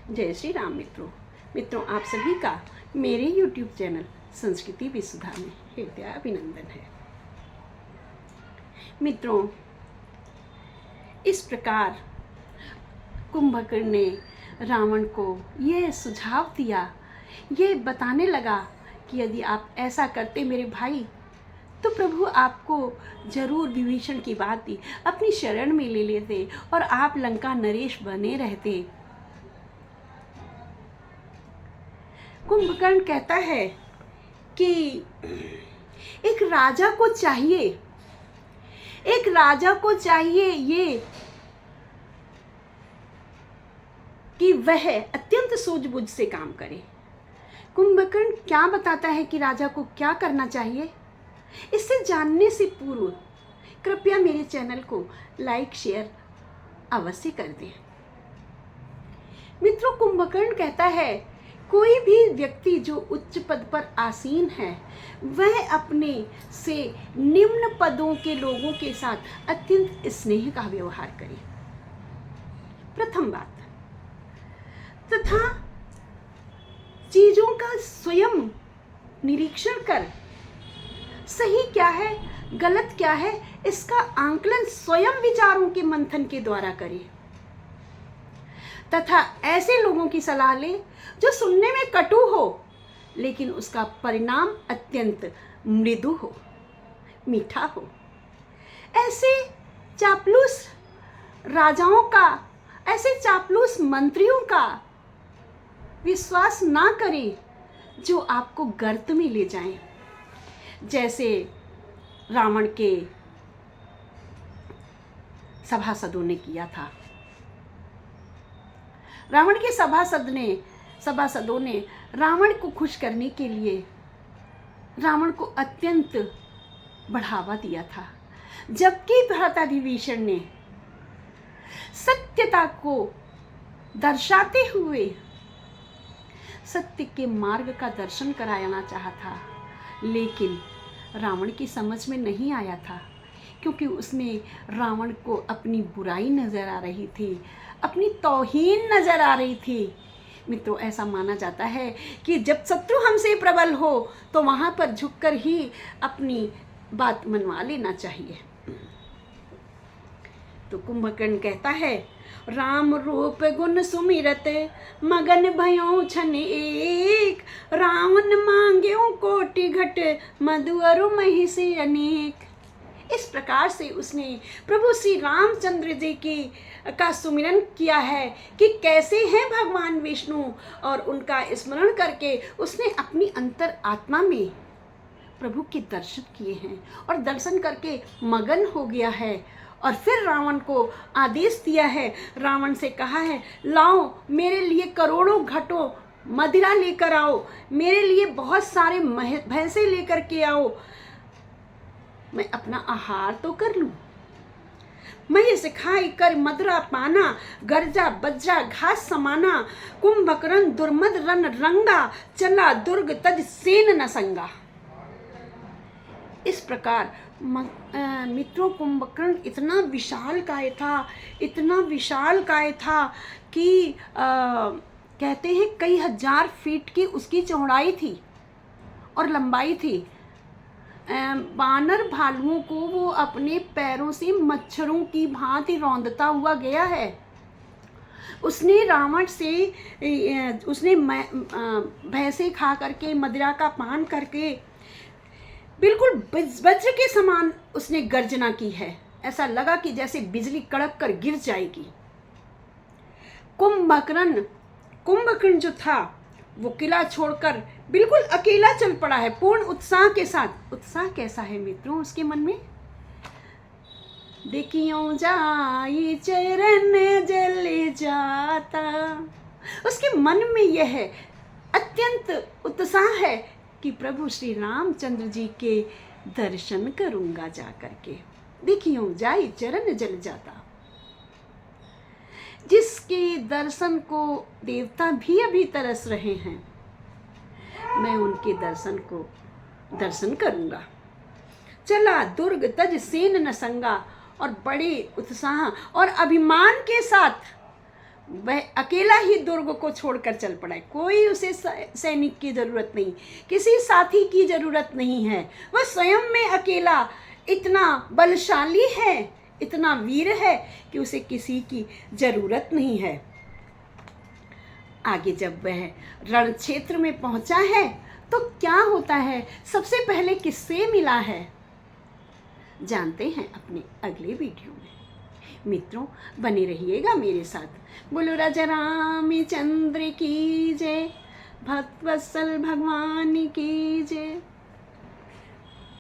जय श्री राम मित्रों। आप सभी का मेरे YouTube चैनल संस्कृति विसुधा में हृदय अभिनंदन है। मित्रों, इस प्रकार कुंभकर्ण ने रावण को यह सुझाव दिया, ये बताने लगा कि यदि आप ऐसा करते मेरे भाई, तो प्रभु आपको जरूर विभीषण की बात दी अपनी शरण में ले लेते और आप लंका नरेश बने रहते। कुंभकर्ण कहता है कि एक राजा को चाहिए ये कि वह अत्यंत सूझबूझ से काम करे। कुंभकर्ण क्या बताता है कि राजा को क्या करना चाहिए? इससे जानने से पूर्व कृपया मेरे चैनल को लाइक शेयर अवश्य कर दें। मित्रों, कुंभकर्ण कहता है कोई भी व्यक्ति जो उच्च पद पर आसीन है वह अपने से निम्न पदों के लोगों के साथ अत्यंत स्नेह का व्यवहार करे। प्रथम बात, तथा चीजों का स्वयं निरीक्षण कर सही क्या है गलत क्या है इसका आंकलन स्वयं विचारों के मंथन के द्वारा करे, तथा ऐसे लोगों की सलाह ले जो सुनने में कटु हो लेकिन उसका परिणाम अत्यंत मृदु हो, मीठा हो। ऐसे चापलूस राजाओं का, ऐसे चापलूस मंत्रियों का विश्वास ना करें जो आपको गर्त में ले जाएं, जैसे रावण के सभासदों ने किया था। रावण के सभासदों ने रावण को खुश करने के लिए रावण को अत्यंत बढ़ावा दिया था, जबकि भ्राता ने सत्यता को दर्शाते हुए सत्य के मार्ग का दर्शन कराना चाहा था, लेकिन रावण की समझ में नहीं आया था, क्योंकि उसमें रावण को अपनी बुराई नजर आ रही थी, अपनी तौहीन नजर आ रही थी। मित्रों, ऐसा माना जाता है कि जब शत्रु हमसे प्रबल हो तो वहां पर झुककर ही अपनी बात मनवा लेना चाहिए। तो कुंभकर्ण कहता है, राम रूप गुण सुमिरत मगन भयो छन एक, रावण मांग्यो कोटि घट मधुअरु महिषी अनेक। इस प्रकार से उसने प्रभु श्री रामचंद्र जी का सुमिरन किया है कि कैसे हैं भगवान विष्णु, और उनका स्मरण करके उसने अपनी अंतर आत्मा में प्रभु के दर्शन किए हैं और दर्शन करके मगन हो गया है। और फिर रावण को आदेश दिया है, रावण से कहा है, लाओ मेरे लिए करोड़ों घटों मदिरा लेकर आओ, मेरे लिए बहुत सारे भैंसे लेकर के आओ, मैं अपना आहार तो कर लूं। मैं इसे खाई कर मदरा पाना, गर्जा बज्रा घास समाना, कुंभकर्ण दुर्मद रन रंगा, चला दुर्ग तज सेन न संगा। इस प्रकार मित्रों, कुंभकर्ण इतना विशाल काय था कि कहते हैं कई हजार फीट की उसकी चौड़ाई थी और लंबाई थी। बानर भालुओं को वो अपने पैरों से मच्छरों की भांति रौंदता हुआ गया है। उसने रावण से उसने भैंसे खा करके, मदिरा का पान करके बिल्कुल वज्र के समान उसने गर्जना की है। ऐसा लगा कि जैसे बिजली कड़क कर गिर जाएगी। कुंभकर्ण जो था वो किला छोड़कर बिल्कुल अकेला चल पड़ा है, पूर्ण उत्साह के साथ। उत्साह कैसा है मित्रों उसके मन में? देखियो जाई चरण जल जाता। उसके मन में यह है अत्यंत उत्साह है कि प्रभु श्री रामचंद्र जी के दर्शन करूंगा जा करके। देखियो जाई चरण जल जाता। जिसके दर्शन को देवता भी अभी तरस रहे हैं, मैं उनके दर्शन करूंगा। चला दुर्ग तज सेन न संगा। और बड़े उत्साह और अभिमान के साथ वह अकेला ही दुर्ग को छोड़कर चल पड़ा है। कोई उसे सैनिक की ज़रूरत नहीं, किसी साथी की ज़रूरत नहीं है। वह स्वयं में अकेला इतना बलशाली है, इतना वीर है कि उसे किसी की ज़रूरत नहीं है। आगे जब वह रण क्षेत्र में पहुंचा है तो क्या होता है, सबसे पहले किससे मिला है, जानते हैं अपने अगले वीडियो में। मित्रों बने रहिएगा मेरे साथ। बोलो राजा रामचंद्र की जय, भक्तवत्सल भगवान की जय।